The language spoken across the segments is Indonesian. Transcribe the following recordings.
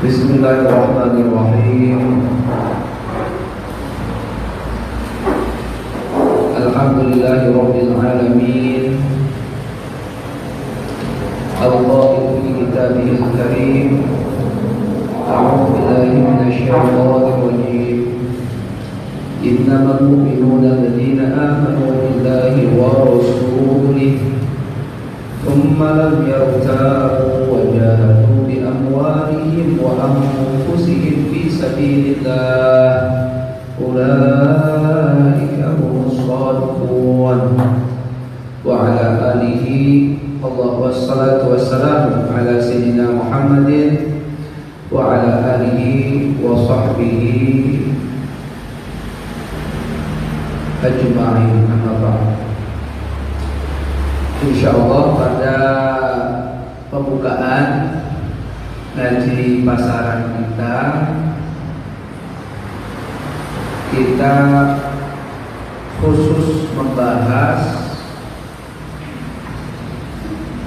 Bismillahirrahmanirrahim. Alhamdulillahirabbil alamin. Al-Qa'il fi kitabihil karim. A'udzu billahi minasy syaithanir rajim. Innamal mu'minuna alladziina aamanu billahi wa rasulihi ثم لم يرتابوا وجاهدوا بأموالهم وأنفسهم في سبيل الله أولئك هم الصادقون وعلى آله والصلاة والسلام على سيدنا محمد وعلى آله وصحبه أجمعين أما بعد. Insyaallah pada pembukaan ngaji pasaran kita khusus membahas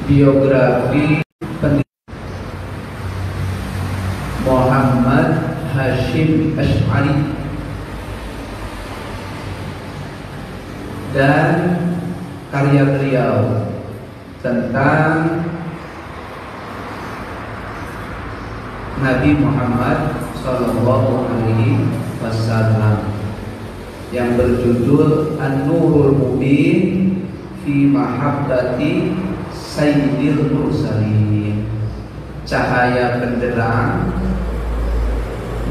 biografi Muhammad Hasyim Asy'ari dan karya beliau tentang Nabi Muhammad Sallallahu Alaihi Wasallam yang berjudul An-Nurul Mubin fi Mahabbati Sayyidil Mursalin, cahaya benderang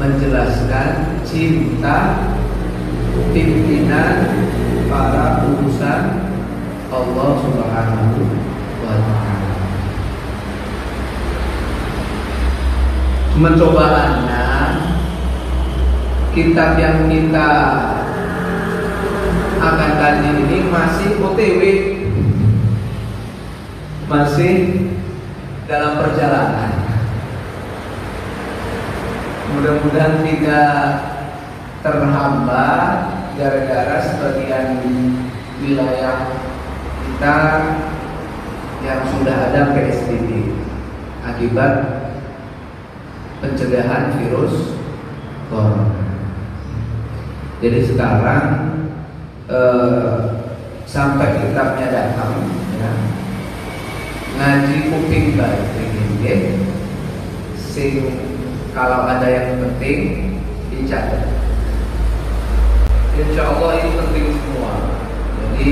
menjelaskan cinta pimpinan para utusan Allah Subhanahu wa ta'ala. Mencobaannya kitab yang kita akan kaji ini masih OTW, masih dalam perjalanan. Mudah-mudahan tidak terhambat gara-gara sebagian wilayah kita yang sudah ada PSBB akibat pencegahan virus corona. Jadi sekarang sampai kitabnya datang, ya, ngaji kuping baik ini, sing kalau ada yang penting dicatat. Insya Allah ini penting semua. Jadi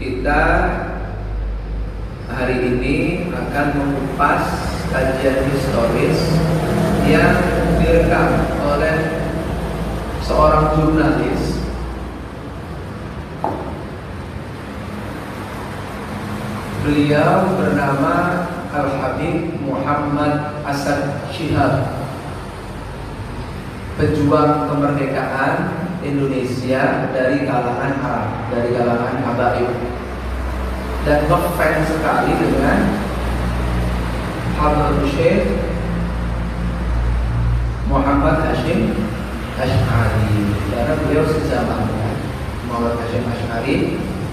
kita hari ini akan mengupas kajian historis yang direkam oleh seorang jurnalis beliau bernama Al-Habib Muhammad Asad Syihab, pejuang kemerdekaan Indonesia dari kalangan Arab, dari kalangan Habaib, dan ngefans sekali dengan Hadratus Syekh Muhammad Hasyim Asy'ari, karena beliau sezaman dengan Muhammad Hasyim Asy'ari.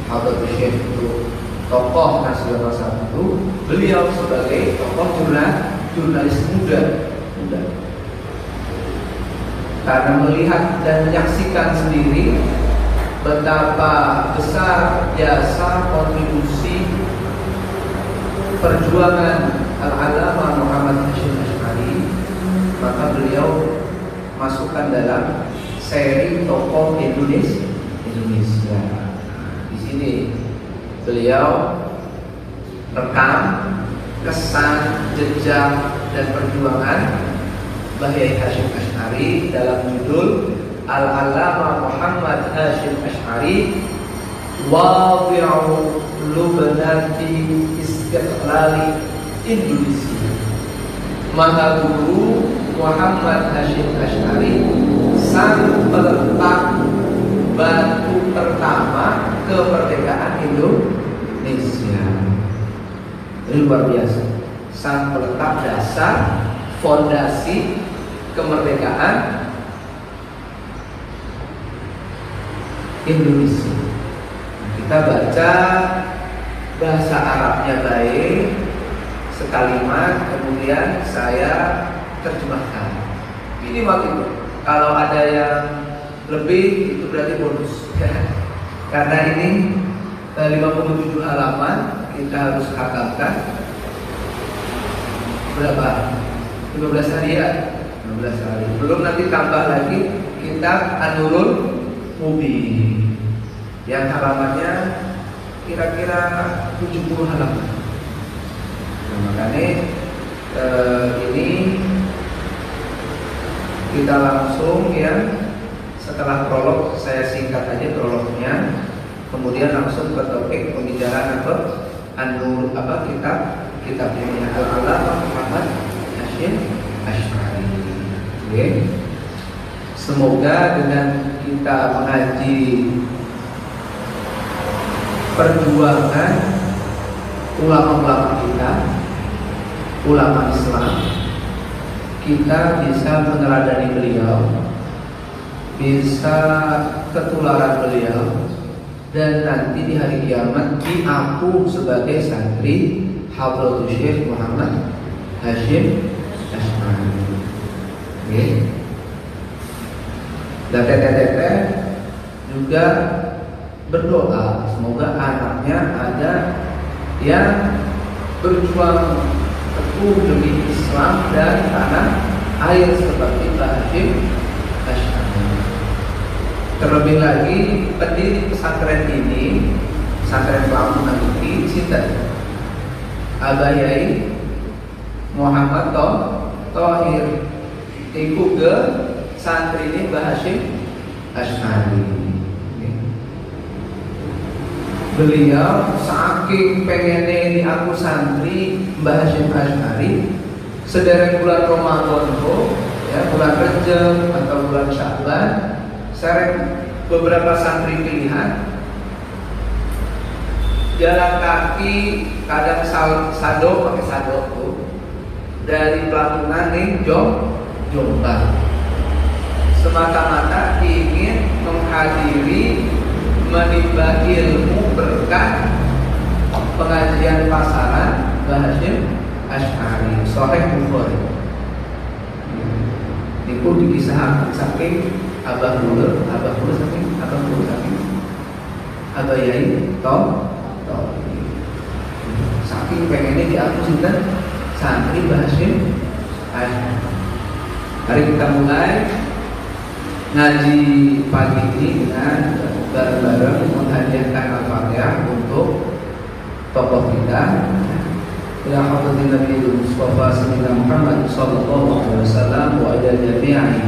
Hadratus Syekh itu tokoh nasional saat itu, beliau sebagai tokoh jurnalis muda. Karena melihat dan menyaksikan sendiri betapa besar jasa kontribusi perjuangan Al-Allamah Muhammad Hasyim Asy'ari, maka beliau masukkan dalam seri tokoh Indonesia. Di sini beliau rekam kesan, jejak, dan perjuangan Bahyai Hasyim Asy'ari dalam judul Al-Allamah Muhammad Hasyim Asy'ari Wadi'u Lubnati Istiqlali Indonesia. Maha Guru Muhammad Hasyim Asy'ari, sang peletak batu pertama kemerdekaan Indonesia. Ini luar biasa. Sang peletak dasar fondasi kemerdekaan Indonesia. Kita baca bahasa Arabnya baik sekalimat, kemudian saya terjemahkan. Minimal itu. Kalau ada yang lebih itu berarti bonus. Karena ini 57 halaman kita harus hatamkan berapa? 15 hari ya? 15 hari. Belum nanti tambah lagi kita An-Nurul Mubin yang halamannya kira-kira 70 halaman. Nah, makanya ini kita langsung ya, setelah prolog saya singkat aja prolognya, kemudian langsung ke topik pembicaraan An-Nur kitab ini Al-Allamah Muhammad Hasyim Asy'ari. Oke. Semoga dengan kita mengaji perjuangan ulama-ulama kita, ulama Islam, kita bisa meneladani beliau, bisa ketularan beliau, dan nanti di hari kiamat diaku sebagai santri Hadratus Syekh Muhammad Hasyim Asy'ari. Oke. Dan teteh juga berdoa semoga anaknya ada yang berjuang teguh demi Islam dan tanah air seperti Mbah Hasyim Asy'ari. Terlebih lagi pendiri pesantren ini, pesantren Lamongan ini, sinten? Abah Yai Muhammad Thohir. Iku ge santri ini Mbah Hasyim Asy'ari. Beliau saking pengennya ini aku santri Mbah Hasyim Asy'ari, sederek bulan Ramadan ya, bulan Rajab atau bulan Sya'ban, serek beberapa santri pilihan jalan kaki, kadang sado pakai sado tuh dari Pelatungan nih Jombang, semata-mata ingin menghadiri menimba ilmu berkah pengajian pasaran Mbah Hasyim Asy'ari Sahih Bukhari. Niku dikisahkan saking Abah Hulu saking Abah Yai saking pengennya diaku sinten santri Mbah Hasyim Asy'ari. Mari kita mulai ngaji pagi ini dengan bareng-bareng menghadiahkan Al-Fatihah untuk tokoh kita, ya hadratin Nabi Mustafa Sayyidina Muhammad sallallahu alaihi wasallam wa ila jami'i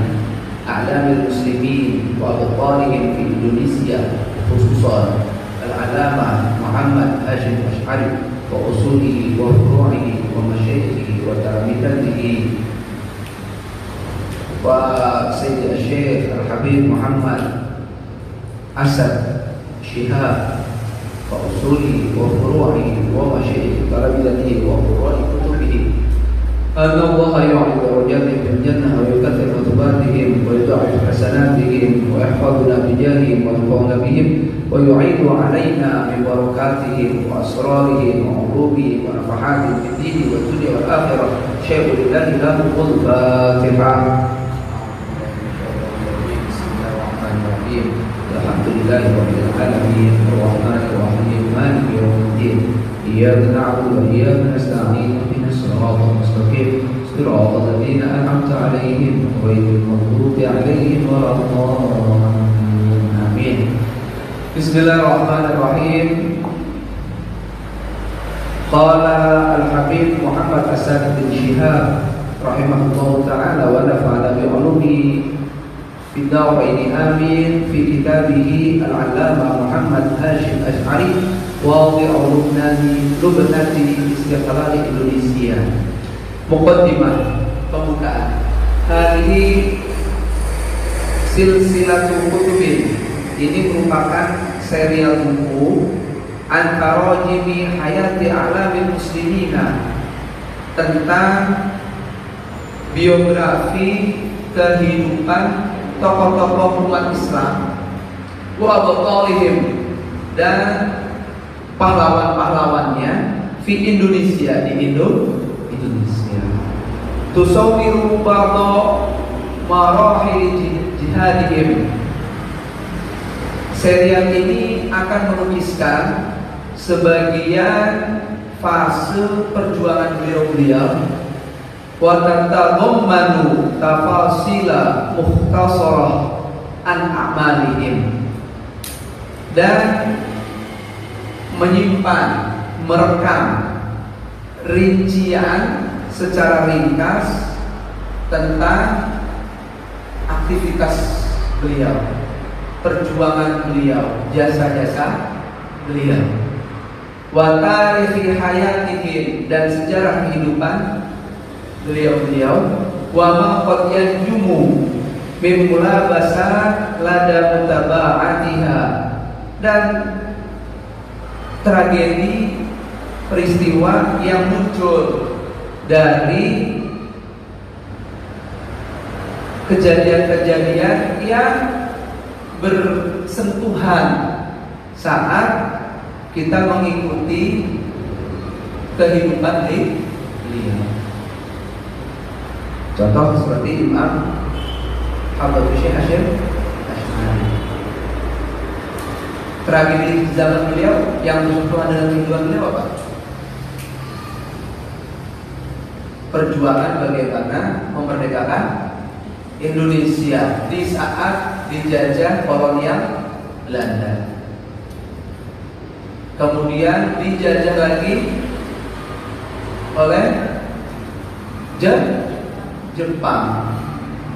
a'lamil muslimin wa abqarihim fi Indonesia, khususan Al-Allamah Muhammad Hasyim Asy'ari wa usulihi wa furu'ihi wa masyayikhihi wa talamidatihi wa Sayyid Syekh Al-Habib Muhammad Asad Syihab wa usuli wa furu'i wa masyayikh talabiyatihi wa furu'i kutubihi. Allah yu'li darajatihim fil jannah wa yukaththir rutubatihim wa yudha'if hasanatihim wa yahfazuna bijahihim wa yanfa'una bihim wa yu'idu 'alaina min barakatihim wa asrarihim wa 'ulumihim wa nafahatihim fid din wa dunya wal akhirah. Syai'un lillahi lahul Fatihah. Alhamdulillahi rabbil alamin arrahmanir rahim maliki yaumiddin iyyaka na'budu wa iyyaka nasta'in ihdinas siratal mustaqim siratal ladzina an'amta 'alaihim ghairil maghdubi 'alaihim waladdallin. Amin. Bismillahirrahmanirrahim. Qala Al-Habib Muhammad Asad bin Syihab rahimahullahu ta'ala wa nafa'ana bi 'ulumihi في الدارين آمين في كتابه العلامة محمد هاشم أشعري واضع لبنة استقلال Indonesia. Muqaddimah, pembukaan. Hadhihi silsilatul kutubin. Ini merupakan serial buku antara jimi hayati a'lamil muslimina, tentang biografi kehidupan tokoh-tokoh umat Islam, wa abqarihim, dan pahlawan-pahlawannya fi Indonesia, di Indonesia. tusawwiru ba'da marahil jihadihim. Serial ini akan melukiskan sebagian fase perjuangan beliau-beliau, wa tatadammanu tafasila mukhtasarah an a'malihim, dan menyimpan, merekam rincian secara ringkas tentang aktivitas beliau, perjuangan beliau, jasa-jasa beliau, wa tarikhi hayatihim, dan sejarah kehidupan beliau-beliau, wa ma qad yanjumu min mulabasa lada mutaba'atiha, dan tragedi peristiwa yang muncul dari kejadian-kejadian yang bersentuhan saat kita mengikuti kehidupan beliau. Contoh seperti Imam Habib Syekh Hasyim Asy'ari. Tragedi zaman beliau yang bersentuhan dengan kehidupan beliau apa? Perjuangan bagaimana memerdekakan Indonesia di saat dijajah kolonial Belanda. Kemudian dijajah lagi oleh Jepang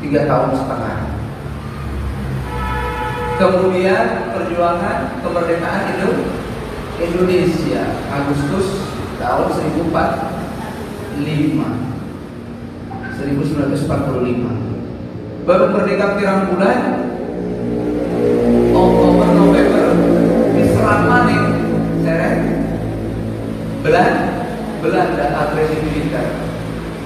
3 tahun setengah. Kemudian perjuangan kemerdekaan Indonesia Agustus tahun 1945. Baru merdeka pirang bulan, Oktober November diserang maning seret Belanda agresi militer.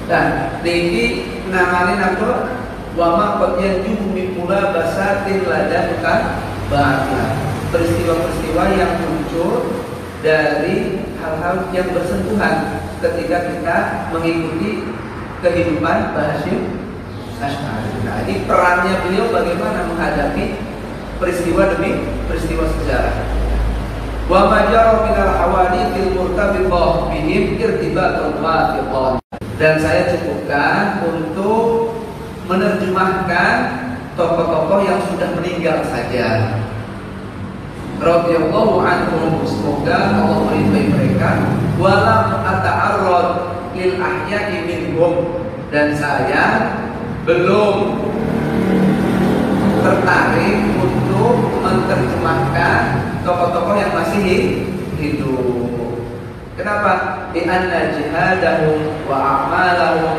Dan tinggi nanganin apa? Wama qad jummi mula basatin lada bukan bahasa. Peristiwa-peristiwa yang muncul dari hal-hal yang bersentuhan ketika kita mengikuti kehidupan Hasyim Asy'ari. Nah, ini perannya beliau bagaimana menghadapi peristiwa demi peristiwa sejarah. Wa ma jara minal hawadithil murtabithah bihim irtibatun wathiqan. Dan saya cukupkan untuk menerjemahkan tokoh-tokoh yang sudah meninggal saja. Radhiyallahu anhum, semoga Allah meridhai mereka. Walam ata'arrad lil ahya'i minhum, dan saya belum tertarik untuk menerjemahkan tokoh-tokoh yang masih hidup. Kenapa? Di anna jihadahum wa a'malahum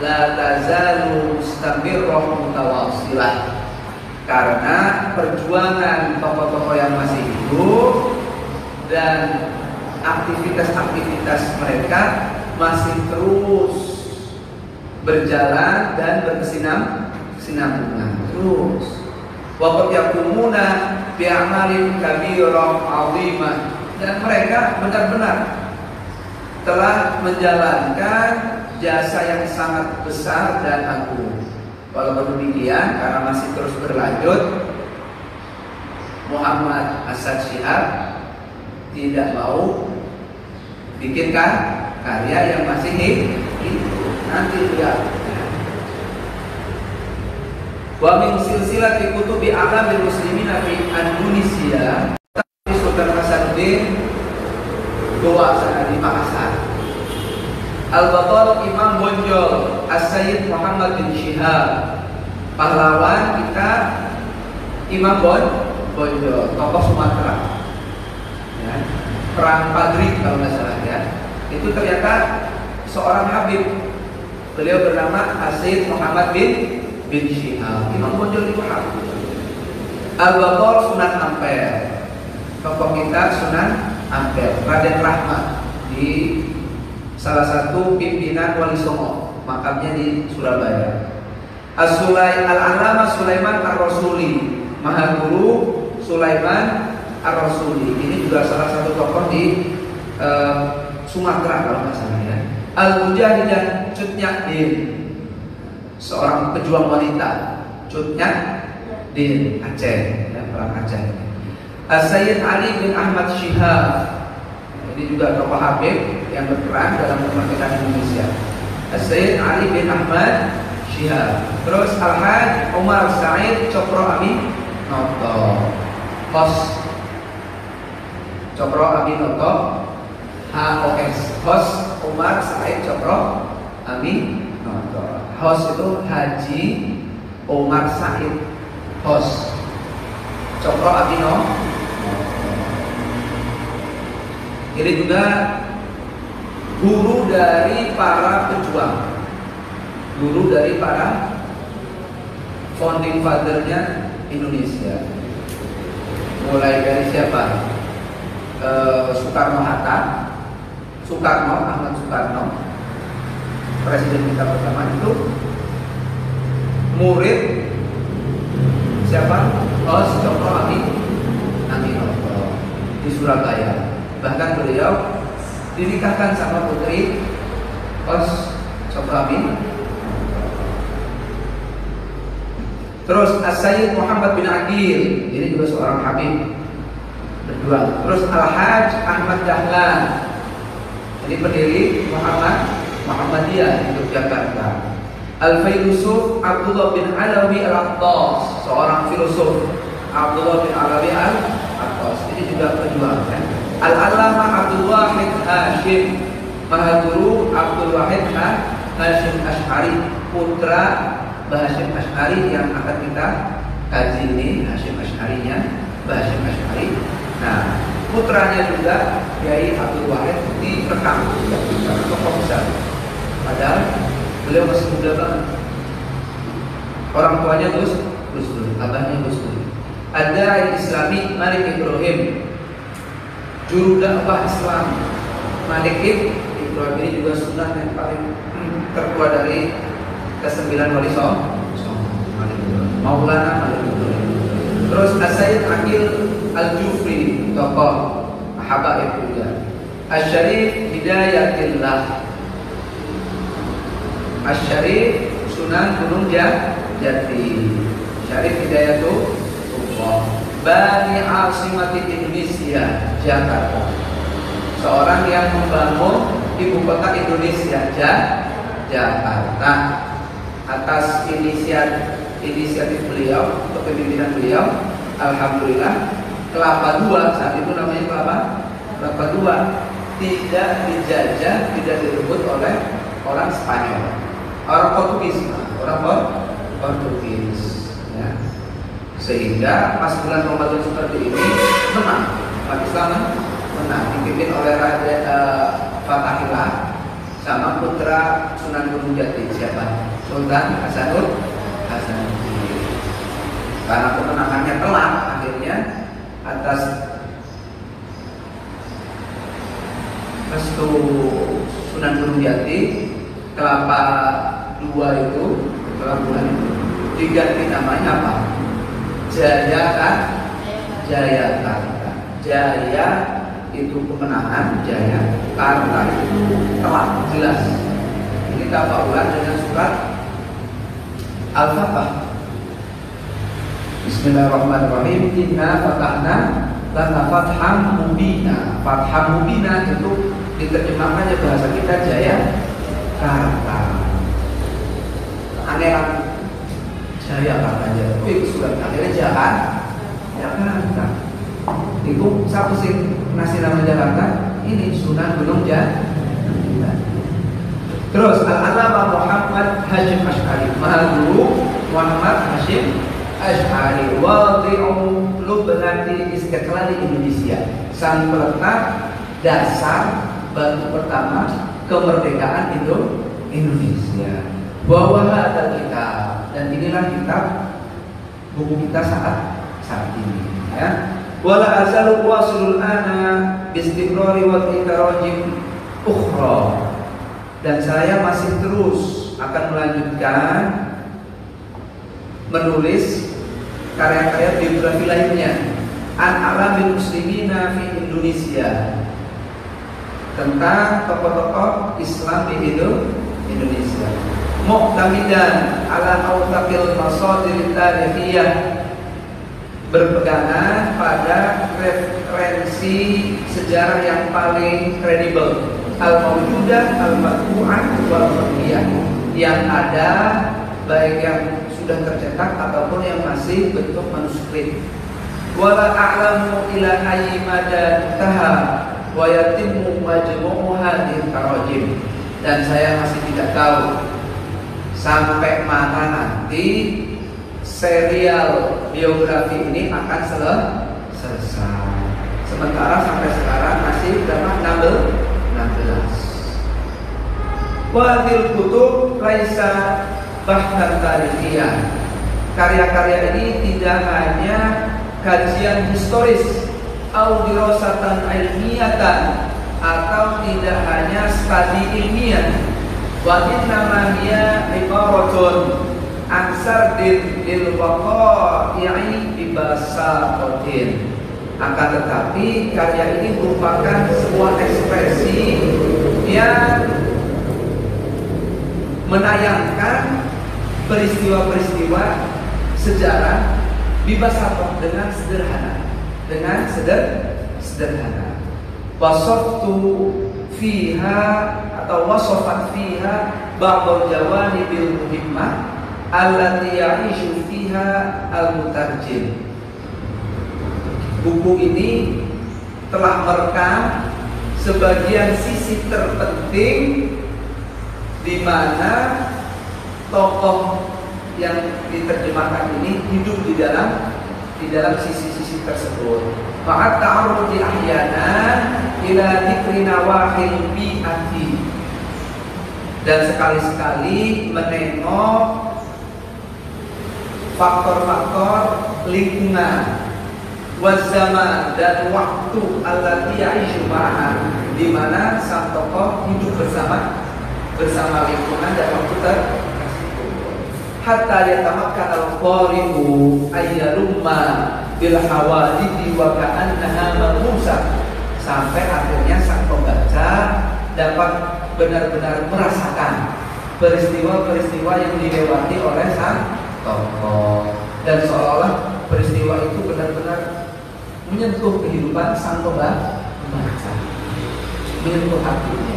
la tazalu mustamirrah mutawassilah. Karena perjuangan tokoh-tokoh yang masih hidup dan aktivitas-aktivitas mereka masih terus berjalan dan berkesinambungan terus. Wa qad yakumuna bi a'malin kabirah 'azimah, dan mereka benar-benar telah menjalankan jasa yang sangat besar dan agung. Walaupun demikian, karena masih terus berlanjut, Muhammad Asad Syihab tidak mau bikinkan karya yang masih hidup. Nanti lihat. Wa min silsilati kutubi a'lamil muslimina fi Indonesia, Sultan Hasanuddin Goa di Makassar. Al-Batal Imam Bonjol As-Sayyid Muhammad bin Syihab, pahlawan kita Imam Bonjol, tokoh Sumatera ya. Perang Padri kalau nggak salah ya. Itu ternyata seorang Habib. Beliau bernama As-Sayyid Muhammad bin Syihab. Imam Bonjol itu Habib. Al-Batal Sunan Ampel, tokoh kita Sunan Ampel, Raden Rahmat, di salah satu pimpinan Wali Songo, makamnya di Surabaya. Al-Alama Sulaiman Ar-Rasuli, Mahaguru Sulaiman Ar-Rasuli, ini juga salah satu tokoh di Sumatera kalau nggak salah ya. Al-Mujahidah Cut Nyak Din, seorang pejuang wanita, Cut Nyak-Dien, Aceh, ya, orang Aceh. Sayyid Ali bin Ahmad Shihab, ini juga tokoh Habib yang berperan dalam kemerdekaan Indonesia. Sayyid Ali bin Ahmad Shihab. Terus Al-Haj Umar Said Cokro Aminoto, host Cokro Aminoto, HOS, host Umar Said Cokro Aminoto. Host itu Haji Umar Said, host Cokro Aminoto. Ini juga guru dari para pejuang, guru dari para founding father-nya Indonesia. Mulai dari siapa? Soekarno-Hatta, Ahmad Soekarno, presiden kita pertama itu. Murid siapa? Cokro Aminoto di Surabaya. Bahkan beliau dinikahkan sama putri Cokro Aminoto. Terus As-Sayyid Muhammad bin Aqil, ini juga seorang habib berjuang. Terus Al-Haj Ahmad Dahlan, ini pendiri Muhammadiyah di Yogyakarta. Al-Filosof Abdullah bin Alawi Al-Attas, seorang filosof Abdullah bin Alawi Al-Attas, ini juga berjuang, kan? Al-Allamah Abdul Wahid Hashim, Mahaguru Abdul Wahid Hashim Ash'ari, putra Mbah Hashim Ash'ari yang akan kita kaji ini. Hashim Ash'arinya Mbah Hashim Ash'ari. Nah, putranya juga Kiai Abdul Wahid direkam karena tokoh besar. Padahal beliau masih muda banget. Orang tuanya Gus Dur, abahnya Gus Dur. Ada Islami Malik Ibrahim, juru dakwah Islam Malik Ibrahim, ini juga sunnah yang paling tertua dari ke-9 wali songo, Maulana Malik Ibrahim. Terus As-Sayyid Aqil Al-Jufri, tokoh habaib juga. Asy-Syarif Hidayatillah, Asy-Syarif Sunan Gunung Jati, Syarif Hidayatullah, Bani Asimati Indonesia, Jakarta, seorang yang membangun ibu kota Indonesia, Jakarta, atas inisiatif beliau, kepemimpinan beliau. Alhamdulillah, Kelapa II, saat itu namanya Kelapa II, tidak dijajah, tidak direbut oleh orang Spanyol, orang Portugis, ya. Sehingga pas bulan Ramadan seperti ini menang, Pakistan menang, dipimpin oleh Raja Fatahillah sama putra Sunan Gunung Jati, siapa? Sultan Hasanuddin. Karena kemenangannya telat, akhirnya atas restu Sunan Gunung Jati, Kelapa II itu, pelabuhan itu diganti namanya apa? Jayakarta. Jaya itu kemenangan, Jayakarta itu telah jelas. Ini tafaulan dengan surat Al-Fatah. Bismillahirrahmanirrahim. Inna fatahna lana fatham mubina. Fatham mubina itu diterjemahkannya bahasa kita Jayakarta. Aneh kan? Jayakarta aja. Surat akhirnya Jakarta. Itu siapa sih ngasih nama Jakarta? Ini Sunan Gunung Jati. Terus Al-Allamah Muhammad Hashim Ash'ari, Mahaguru Muhammad Hashim Ash'ari, Wadi'u Lubnati Istiqlal Indonesia, sang peletak dasar batu pertama kemerdekaan Indonesia. Bahwa ada kitab, dan inilah kitab buku kita saat ini, ya. Wala azalu wasilul ana bistiqrari wa itarajim ukhra, dan saya masih terus akan melanjutkan menulis karya-karya biografi lainnya an alamil muslimina fi Indonesia, tentang tokoh-tokoh Islam di Indonesia. Muqtamidan ala awtaqil masadir tarihiyah, berpegangan pada referensi sejarah yang paling kredibel, al-mawjudah, al-matbu'ah, wal-marwiyah, yang ada baik yang sudah tercetak ataupun yang masih bentuk manuskrip. Wala a'lamu ila ayyi mada taha wa yatimmu majmu'u hadhihi tarajim, dan saya masih tidak tahu sampai mana nanti serial biografi ini akan selesai. Sementara sampai sekarang masih berapa? 16. Wadil kutub laisa bahkan tarikiyah. Karya-karya ini tidak hanya kajian historis au dirasatan ilmiyatan, atau tidak hanya studi ilmiah. Wa innama hiya ibaratun aksar dil waqa'i bibasatin. Akan tetapi karya ini merupakan sebuah ekspresi yang menayangkan peristiwa-peristiwa sejarah bibasatin, dengan sederhana. Wasaftu fiha atau wasafat fiha ba'dul jawanibil muhimmah allati ya'ishu fiha al-mutarjim. Buku ini telah merekam sebagian sisi terpenting di mana tokoh yang diterjemahkan ini hidup di dalam sisi-sisi tersebut. Ma'at ta'arrudi ahyana ila dzikri nawahil bi'ati, dan sekali-sekali menengok faktor-faktor lingkungan, wazaman, dan waktu allati ya'ishu ma'aha, di mana sang tokoh hidup bersama lingkungan dan waktu tersebut. Hatta yatamakkan al-qari'u ayyalumma bil hawadithi wa ka'annaha marmusa, sampai akhirnya sang pembaca dapat benar-benar merasakan peristiwa-peristiwa yang dilewati oleh sang tokoh, dan seolah-olah peristiwa itu benar-benar menyentuh kehidupan sang pembaca, menyentuh hatinya.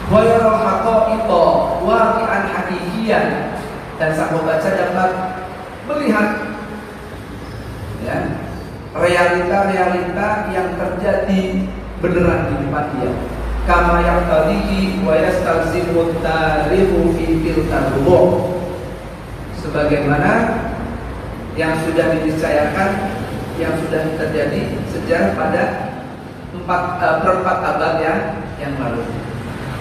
Wa yaral haqa'iqa waqi'an haqiqiyan, dan sang pembaca dapat melihat ya, realita-realita yang terjadi beneran di depan dia. Kama yaqtadihi wa yastalzimu tarikhu fi tilka rubuh, sebagaimana yang sudah diniscayakan, yang sudah terjadi sejak pada 4 abad yang lalu.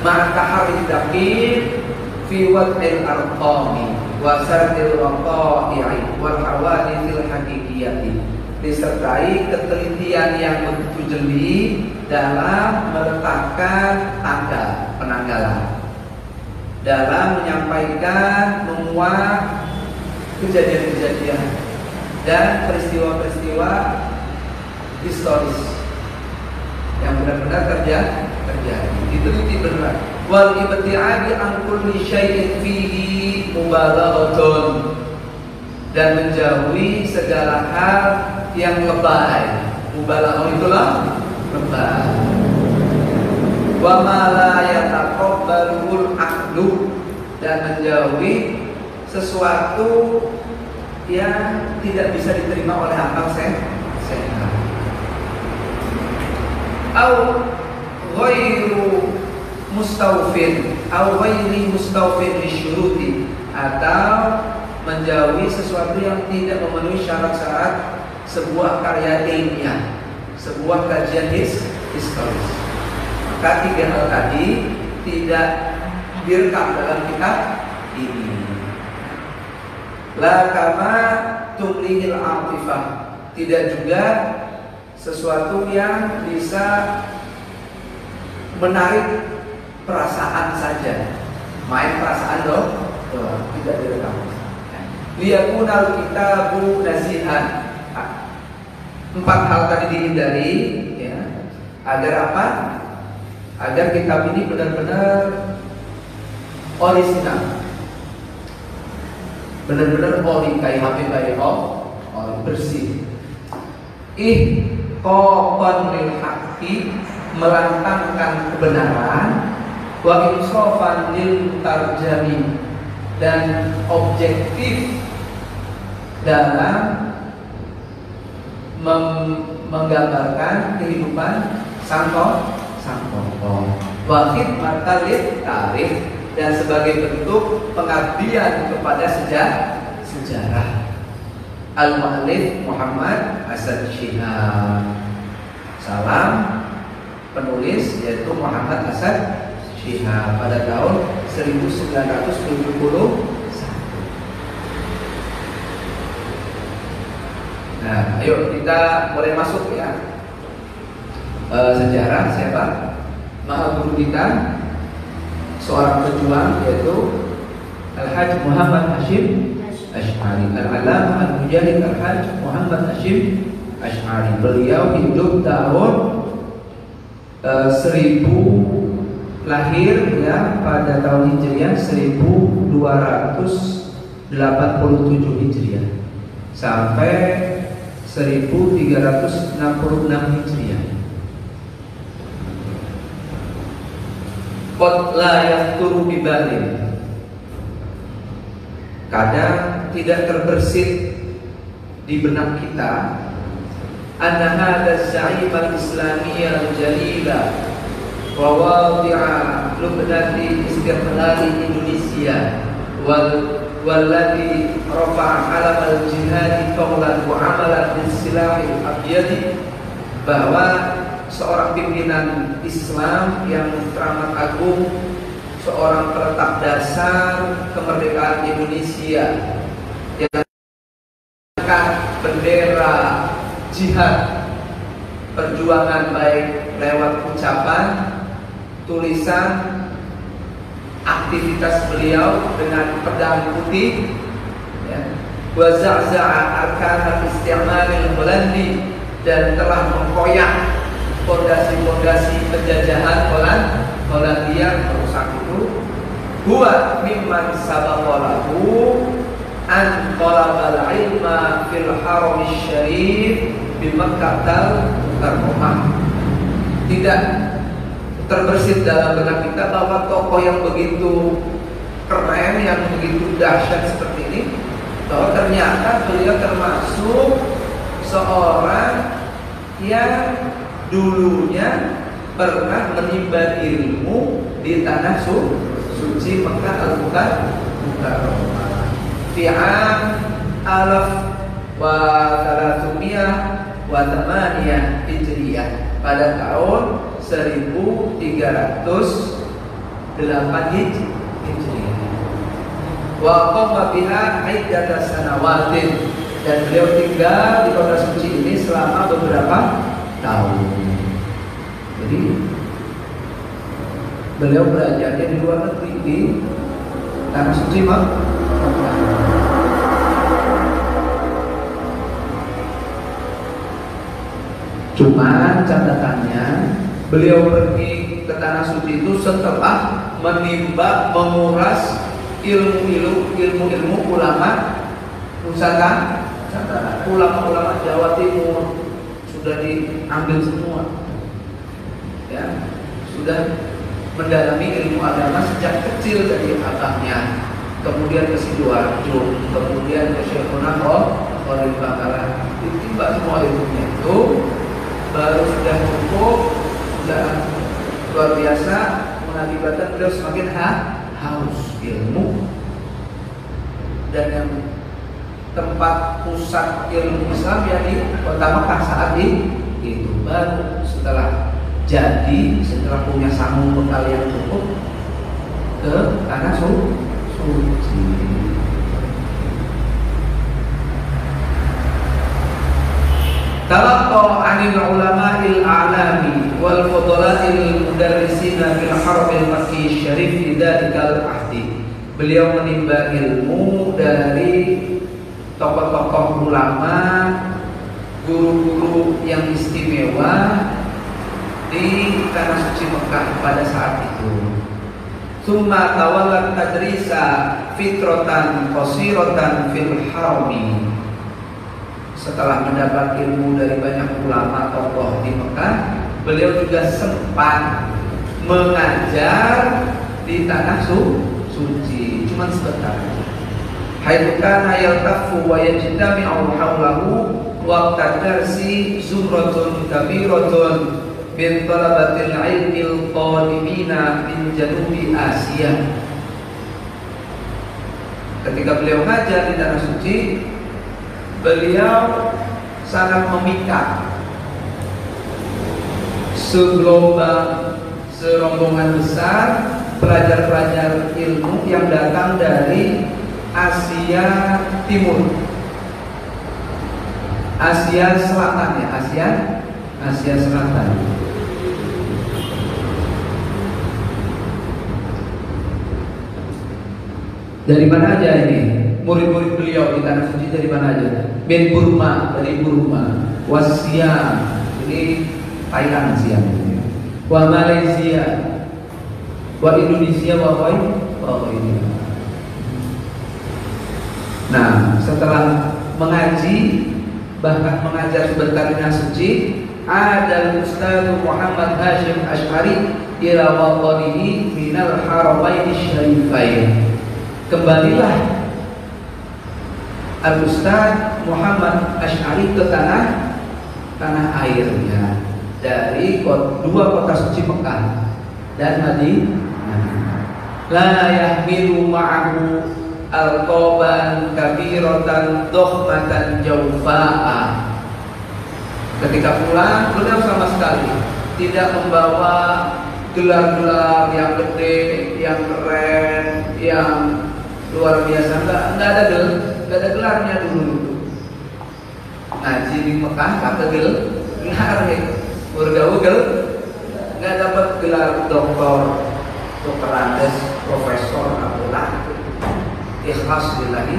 Ma'tahari daqil fi wad'il arqami wa sardil waqa'i wal hawadithil haqiqiyati, disertai ketelitian yang begitu jeli dalam meletakkan tanggal penanggalan, dalam menyampaikan memuat kejadian-kejadian dan peristiwa-peristiwa historis yang benar-benar terjadi. Diteliti benar. Wal ibtiadi an kulli syai'in fihi mubalaghatun, dan menjauhi segala hal yang lebay. Mubalaghah itulah lebay. Wa ma la yataqabbalul aqlu, dan menjauhi sesuatu yang tidak bisa diterima oleh akal sehat. Au ghairu mustawfin, au ghairi mustawfin lisyuruti, atau menjauhi sesuatu yang tidak memenuhi syarat-syarat sebuah karya ilmiah, sebuah kajian historis. Maka 3 hal tadi tidak direkam dalam kitab ini. La kama tumlihil atifah, tidak juga sesuatu yang bisa menarik perasaan saja, main perasaan tidak direkam. Liyakunal kitabu nasihan, 4 hal tadi dihindari ya, agar apa? Agar kitab ini benar-benar original, benar-benar ori kayak HP kayak ori bersih. Iqaqan lil haqqi, melantangkan kebenaran, wa insafan lil tarjami, dan objektif dalam menggambarkan kehidupan sang tokoh, wa khidmatan lit tarikh, dan sebagai bentuk pengabdian kepada sejarah. Al-Mu'allif Muhammad Hasan Shihab. Salam penulis yaitu Muhammad Hasan Shihab pada tahun 1971. Nah, ayo kita mulai masuk ya. Sejarah siapa? Maha guru kita, seorang pejuang yaitu Al-Hajj Muhammad Hashim Asy'ari, Al-Allamah Al-Mujahid Al-Hajj Muhammad Hashim Asy'ari. Beliau hidup tahun 1000, lahir ya pada tahun Hijriah 1287 Hijriah sampai 1366 Hijriah. Qad la yahturu bi balin, kadang tidak terbersit di benak kita, anna hadza za'im al-islamiyya al-jalila wa wadi'a lubnati istiqlal Indonesia walladhi rafa'a alam al-jihad qawlan wa amalan bis-silahil abyadi, bahwa seorang pimpinan Islam yang teramat agung, seorang peletak dasar kemerdekaan Indonesia yang mengangkat bendera jihad, perjuangan baik lewat ucapan, tulisan, aktivitas beliau dengan pedang putih, wa za'za'a arkan al-isti'mal al-Holandi, dan telah mengkoyak fondasi-fondasi penjajahan Hollandia, merusak itu. Huwa mimman sabaqalahu an talabal ilma fil haram syarif bi Makkah al-Mukarramah. Tidak terbersit dalam benak kita bahwa tokoh yang begitu keren, yang begitu dahsyat seperti ini, bahwa ternyata beliau termasuk seorang yang dulunya pernah menimba ilmu di tanah suci Mekah al-Mukarramah. Fi'am alaf wa thalathumiyah wa thamaniyah Hijriyah, pada tahun 1308 Hijriyah. Wa qama biha iddata sanawatin, dan beliau tinggal di kota suci ini selama beberapa tahun. Jadi beliau belajarnya di luar negeri, di tanah suci Makkah. Cuman catatannya, beliau pergi ke tanah suci itu setelah menimba, menguras ilmu ulama Nusantara, ulama-ulama Jawa Timur sudah diambil semua, ya, sudah mendalami ilmu agama sejak kecil dari abahnya, kemudian ke Sidoarjo, kemudian ke Syekhuna Khalil Bangkalan, ditimba semua ilmunya itu, baru sudah cukup, sudah luar biasa, mengakibatkan beliau semakin haus ilmu, dan yang tempat pusat ilmu Islam yang di kota Makkah saat itu, baru setelah punya sambung bekal yang cukup ke tanah suci. Talaqqa 'anil ulama'il a'lami wal fudala'il mudarrisina fil haramil makki syarif fi dzalikal ahdi. Beliau menimba ilmu dari tokoh-tokoh ulama, guru-guru yang istimewa di tanah suci Mekah pada saat itu. Tsumma tawallat tadrisa fitratan qasiratan fil harami. Setelah mendapat ilmu dari banyak ulama tokoh di Mekah, beliau juga sempat mengajar di tanah suci, cuma sebentar. Haitsu kana yaltafu wa yajtami'u hawlahu waqta darsi zumratun kabiratun min talabatil ilmil qadimina min janubi Asia. Ketika beliau ngajar di tanah suci, beliau sangat memikat serombongan besar pelajar-pelajar ilmu yang datang dari Asia Timur, Asia Selatan ya, Asia Selatan. Dari mana aja ini? Murid-murid beliau di tanah suci dari mana aja? Min Burma, dari Burma. Wasia, ini Thailand siang. Wa Malaysia, wa Indonesia, wa ini. Nah, setelah mengaji, bahkan mengajar sebentar di tanah suci, ada Ustaz Muhammad Hashim Ash'ari ila waqalihi minal haramain syarifain. Kembalilah Al-Ustaz Muhammad Ash'ari ke tanah airnya dari dua kota suci Mekah dan Madinah. La yahmilu ma'ahu alqaban kabiratan dokhmatan jawfa'a. Ketika pulang, beliau sama sekali tidak membawa gelar-gelar yang gede, yang keren, yang luar biasa. Enggak ada gelarnya dulu. Ngaji di Mekah enggak ada gelar, bergaul enggak dapat gelar doktor, dokterandes, profesor, apalah. Ikhlas lillahi.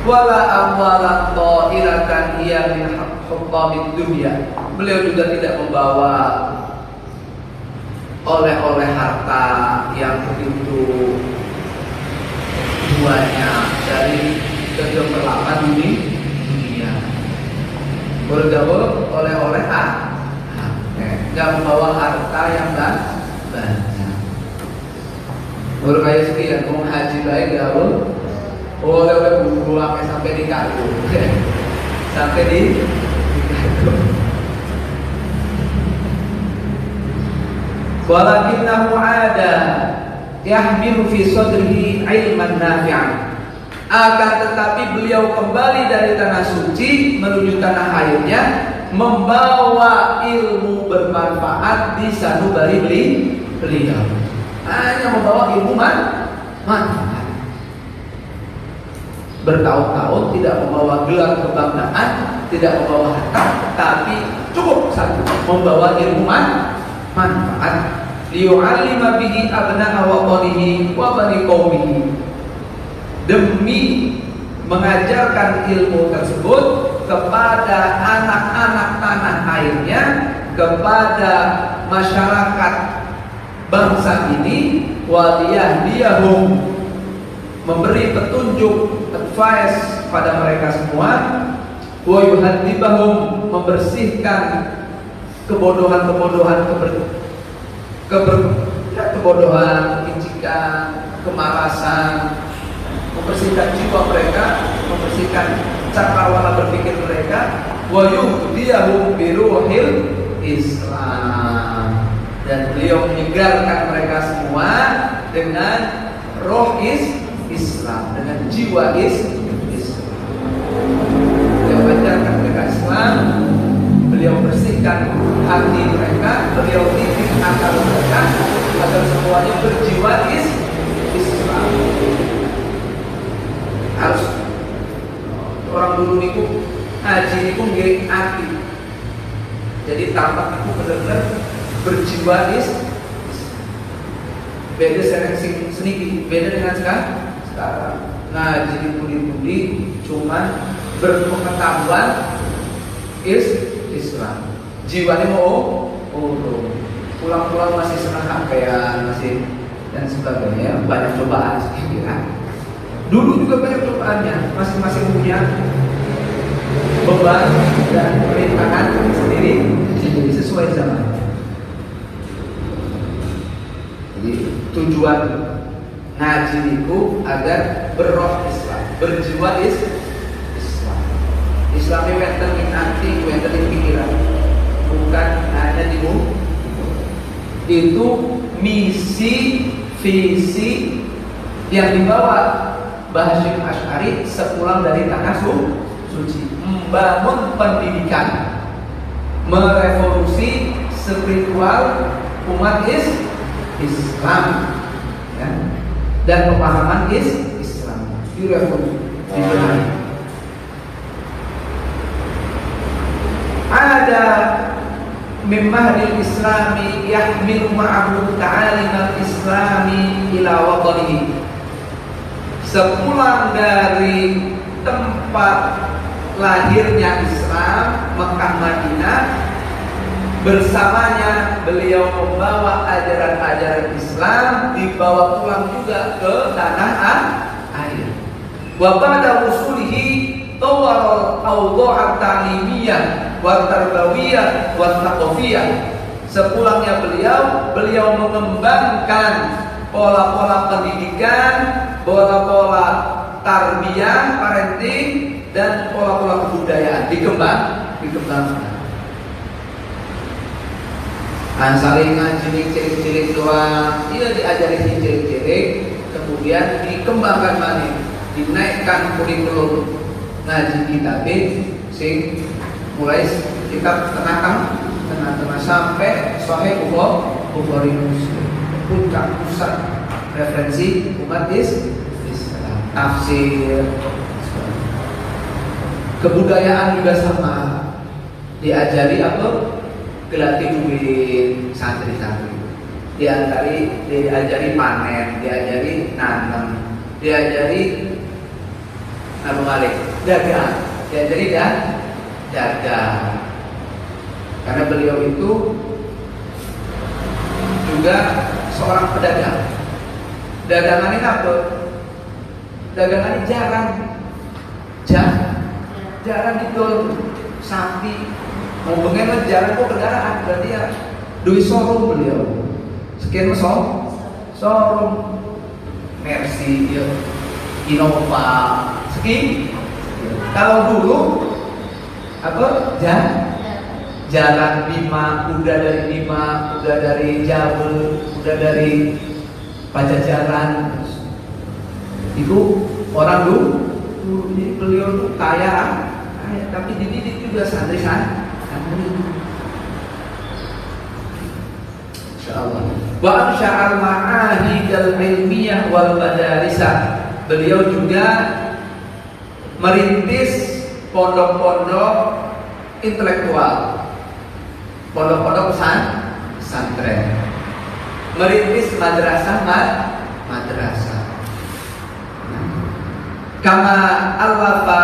Wala amwalan ta'iratan iya min huttamid dunya. Beliau juga tidak membawa oleh-oleh harta yang begitu banyak dari kegemerlapan dunia. Bergaul oleh-oleh nggak membawa harta yang banyak. Baru kayak sekian mau haji baik gaul, oleh-oleh bumbu sampai di kartu, sampai di kartu. Walakinnahu ada yahmilu fi sadrihi ilman nafi'an. Akan tetapi beliau kembali dari tanah suci menuju tanah airnya membawa ilmu bermanfaat di sanubari beliau. Hanya membawa ilmu manfaat. Bertahun-tahun tidak membawa gelar kebanggaan, tidak membawa harta, tapi cukup satu membawa ilmu manfaat. Liyu'allima bihi abna'a waqalihi wa bani qaumihi. Demi mengajarkan ilmu tersebut kepada anak-anak tanah airnya, kepada masyarakat bangsa ini, waliyahdiyahum, memberi petunjuk, advice pada mereka semua, wa yuhadzibahum, membersihkan kebodohan-kebodohan, kebodohan, kecikan, kemalasan, membersihkan jiwa mereka, membersihkan cakrawala berpikir mereka, wa yuhdiyahum biruhil Islam, dan beliau menyegarkan mereka semua dengan roh Islam, dengan jiwa Islam. Beliau mengajarkan mereka Islam, beliau bersihkan hati mereka, beliau didik akal mereka agar semuanya berjiwa Islam. Harus orang dulu niku haji niku nggih ati. Jadi tampak niku benar-benar berjiwa Islam. Beda sering seniki, beda dengan sekarang. Ngaji di budi-budi cuman berpengetahuan Islam. Jiwanya mau pulang-pulang masih senang kakean, masih dan sebagainya, banyak cobaan saya kira. Dulu juga banyak cobaannya, masing-masing punya beban dan perintangan sendiri sesuai zaman. Jadi tujuan ngaji itu agar berroh Islam, berjiwa Islam. Islam itu wenten ing ati, wenten ing pikiran, bukan hanya di mulut. Itu misi, visi yang dibawa Hasyim Asy'ari sepulang dari tanah suci, membangun pendidikan, merevolusi spiritual umat Islam, ya, dan pemahaman Islam direvolusi, dibenahi. Ada mimahdil Islami yahmilu ma'ahu ta'alimal Islami ila watanihi. Sepulang dari tempat lahirnya Islam, Mekah Madinah, bersamanya beliau membawa ajaran-ajaran Islam, dibawa pulang juga ke tanah air. Wa ba'da usulihi tawwara al-awdha' at-ta'limiyah wa tarbawiyah wa thaqafiyah. Sepulangnya beliau mengembangkan pola-pola pendidikan, pola-pola tarbiyah, parenting, dan pola-pola kebudayaan dikembangkan. Saling ngaji cilik-cilik doang, dia diajari cilik-cilik, kemudian dikembangkan lagi, dinaikkan kurikulum ngaji kitab sing mulai kitab tengah sampai Sahih Bukhari Muslim, puncak pusat referensi umat Islam, tafsir, kebudayaan juga sama, diajari apa? Gelatih duit santri-santri, diajari panen, diajari nanam, diajari apa balik dagang, diajari dagang. Karena beliau itu juga seorang pedagang. Dagangan ini apa? Dagangan ini jarang didol sapi. Mau pengen jalan kok kendaraan, berarti ya duit showroom beliau. Sekian showroom Mercy, ya, Innova, sekian. Kalau dulu apa? Jalan Bima, udah dari Bima, udah dari Jabel, udah dari Pajajaran. Itu orang dulu jadi beliau tuh kaya, tapi dididik juga santri-santri. Insyaallah. Wa ansya'al ma'ahidal ilmiyah wal madarisah. Beliau juga merintis pondok-pondok intelektual, pondok-pondok pesantren, merintis madrasah. Kama allafa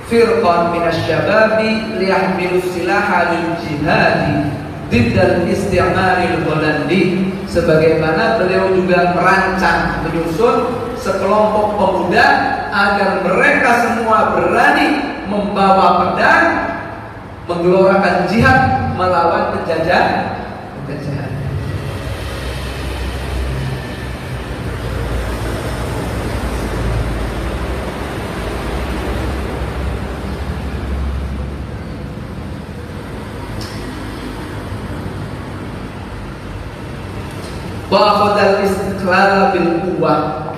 firqan minasyababi liyahmilu silaha lil jihadi diddal isti'maril Holandi. Sebagaimana beliau juga merancang, menyusun sekelompok pemuda agar mereka semua berani membawa pedang, menggelorakan jihad melawan penjajahan. Wa akhadal istiqlal bil quwwah,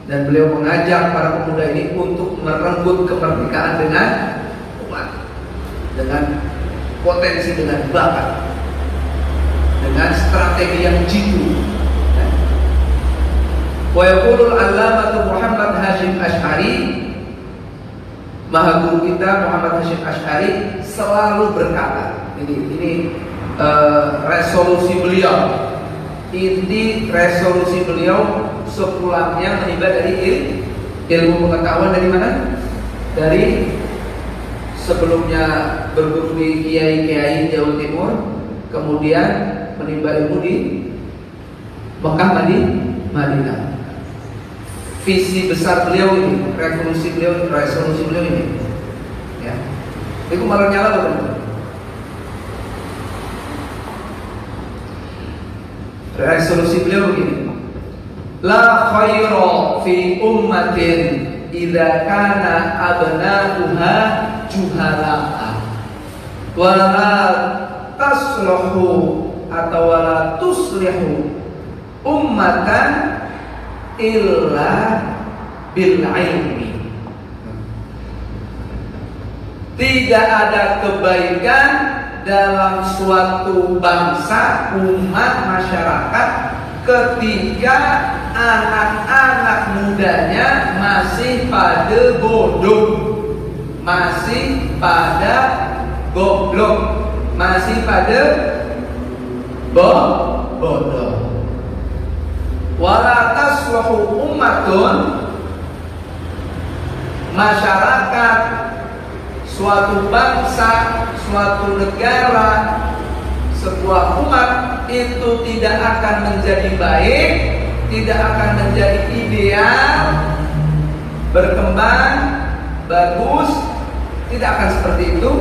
dan beliau mengajak para pemuda ini untuk merenggut kemerdekaan dengan kuat, dengan potensi, dengan bakat, dengan strategi yang jitu. Wa yaqulul 'allamah Muhammad Hasyim Asy'ari, Maha Guru kita Muhammad Hasyim Asy'ari selalu berkata, ini resolusi beliau. Inti resolusi beliau sepulangnya menimba dari ilmu pengetahuan dari mana? Dari sebelumnya berguru di kiai-kiai Jawa Timur, kemudian menimba ilmu di Mekah Madinah. Visi besar beliau ini, resolusi beliau ini, ya. Itu malah nyala betul. Resolusi beliau begini: la khaira fi ummatin idza kana abna'uha juhala'a wa la tasluhu atau wa la tuslihu ummatan illa bil ilmi. Tidak ada kebaikan dalam suatu bangsa, umat, masyarakat ketika anak-anak mudanya masih pada bodoh, masih pada goblok, masih pada bodoh. Wala tasluhu ummatun, masyarakat, suatu bangsa, suatu negara, sebuah umat itu tidak akan menjadi baik, tidak akan menjadi ideal, berkembang, bagus, tidak akan seperti itu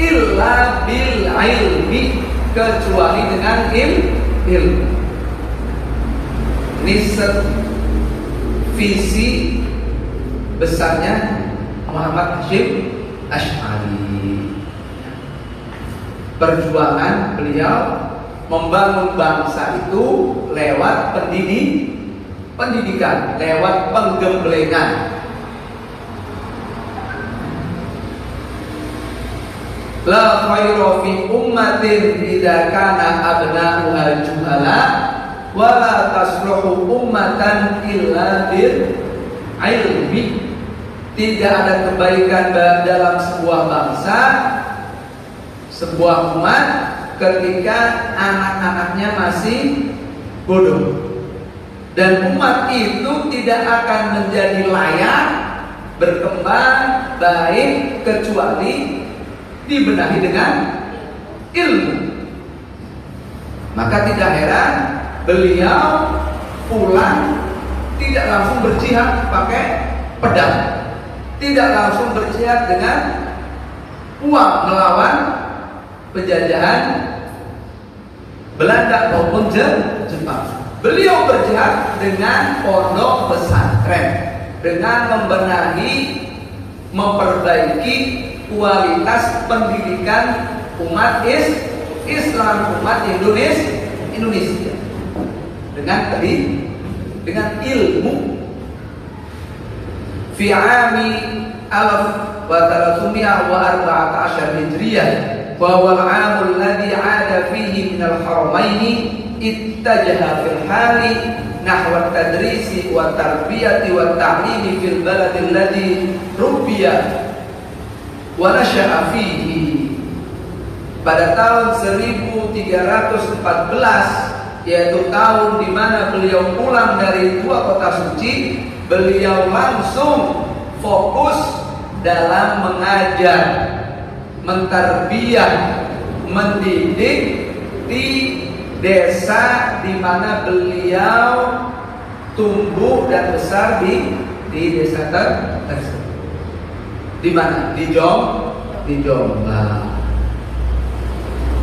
illa bil ilmi, kecuali dengan ilmu. Ini visi besarnya Muhammad Hasyim Asy'ari. Perjuangan beliau membangun bangsa itu lewat pendidikan, lewat penggemblengan. La khairu fi ummatin idza kana abna'uha juhala wa la tasluhu ummatan illa bil ilmi. Tidak ada kebaikan dalam sebuah bangsa, sebuah umat ketika anak-anaknya masih bodoh. Dan umat itu tidak akan menjadi layak, berkembang, baik kecuali dibenahi dengan ilmu. Maka tidak heran beliau pulang tidak langsung berjihad pakai pedang, tidak langsung berjihad dengan uang melawan penjajahan Belanda maupun Jepang. Beliau berjihad dengan pondok pesantren, dengan membenahi, memperbaiki kualitas pendidikan umat Islam, umat Indonesia dengan ilmu. Fi ami alaf wa thalathumia wa arba'ata asyar hijriyah wa huwa al-'amul ladzi 'ada fihi min al-haramaini ittajaha fil hali nahwa at-tadrisi wa tarbiyati wa ta'limi fil baladi alladzi rubbiya wa nasha'a fihi. Pada tahun 1314, yaitu tahun di mana beliau pulang dari dua kota suci, beliau langsung fokus dalam mengajar, mentarbiyah, mendidik di desa di mana beliau tumbuh dan besar di desa tersebut. Di mana? Di Jombang.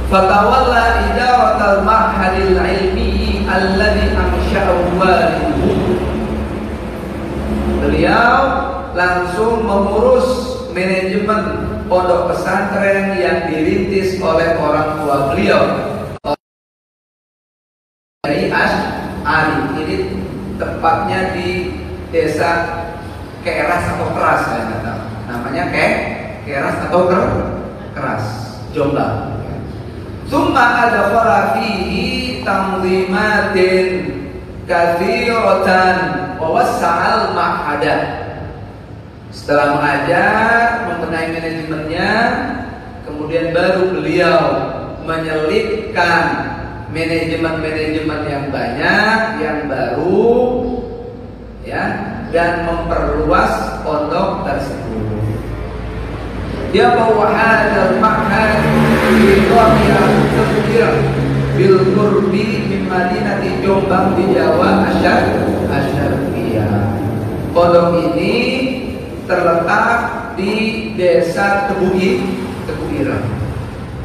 Fatawalla idaratal ma'hadil ilmi alladhi ansha'ahu waliduhu. Beliau langsung mengurus manajemen pondok pesantren yang dirintis oleh orang tua beliau, dari Asy'ari. Ini tepatnya di desa Keras atau Keras, saya nggak tahu. Namanya Keras atau Keras, Jombang. Summa adkhala fihi tanzimatin katsiratan wa wassa'al ma'hada. Setelah mengajar, membenahi manajemennya, kemudian baru beliau menyelipkan manajemen-manajemen yang banyak, yang baru, ya, dan memperluas pondok tersebut. Ya bahwa hadal ma'had bi qabilah tadbir bil qurbi min Madinati Jombang di Jawa Asyarqiyah. Pondok ini terletak di Desa Tebu Ireng,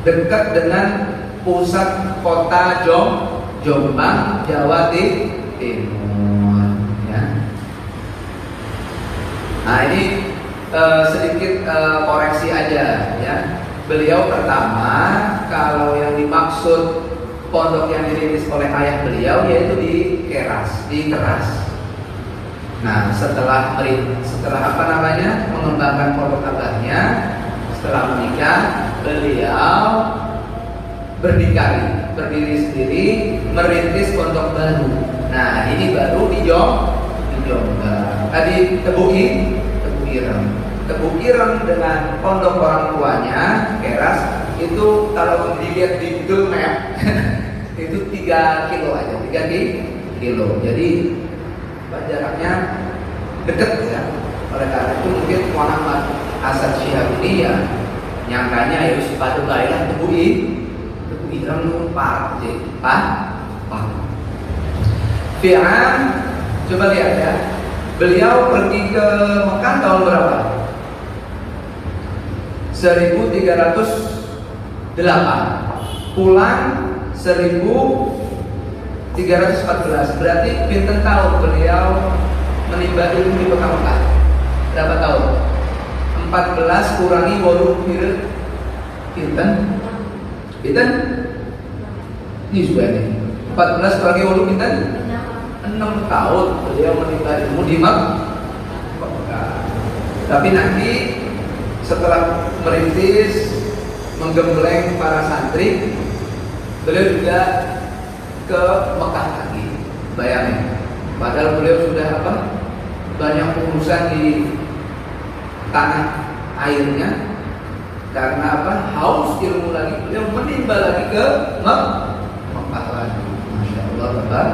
dekat dengan pusat kota Jombang, Jawa Timur. Ya. Nah ini sedikit koreksi aja ya. Beliau pertama, kalau yang dimaksud pondok yang dirintis oleh ayah beliau yaitu di Keras. Nah setelah apa namanya mengembangkan pondok abahnya, setelah menikah beliau berdiri sendiri merintis pondok baru. Nah ini baru di Jombang, di Tebu Ireng dengan pondok orang tuanya Keras itu kalau dilihat di Google Map itu 3 kilo aja, 3 kilo. Jadi jaraknya dekat ya. Oleh karena itu mungkin Muhammad Asad Syihab ini ya nyangkanya ya sepatu daerah Tebu Ireng itu Pak. Fi'an, coba lihat ya. Beliau pergi ke Mekah tahun berapa? 1308. Pulang 1314. Berarti pinten tahun beliau menimba ilmu di Mekah? Berapa tahun? 14 kurangi 8 pinten? Ini sebenarnya 14 kurangi 8 pinten? 6 tahun beliau menimba ilmu di Mekah. Tapi nanti setelah merintis menggembleng para santri, beliau juga ke Mekah lagi. Bayangin, padahal beliau sudah banyak urusan di tanah airnya. Karena haus ilmu lagi, beliau menimba lagi ke Mekah lagi. Masya Allah,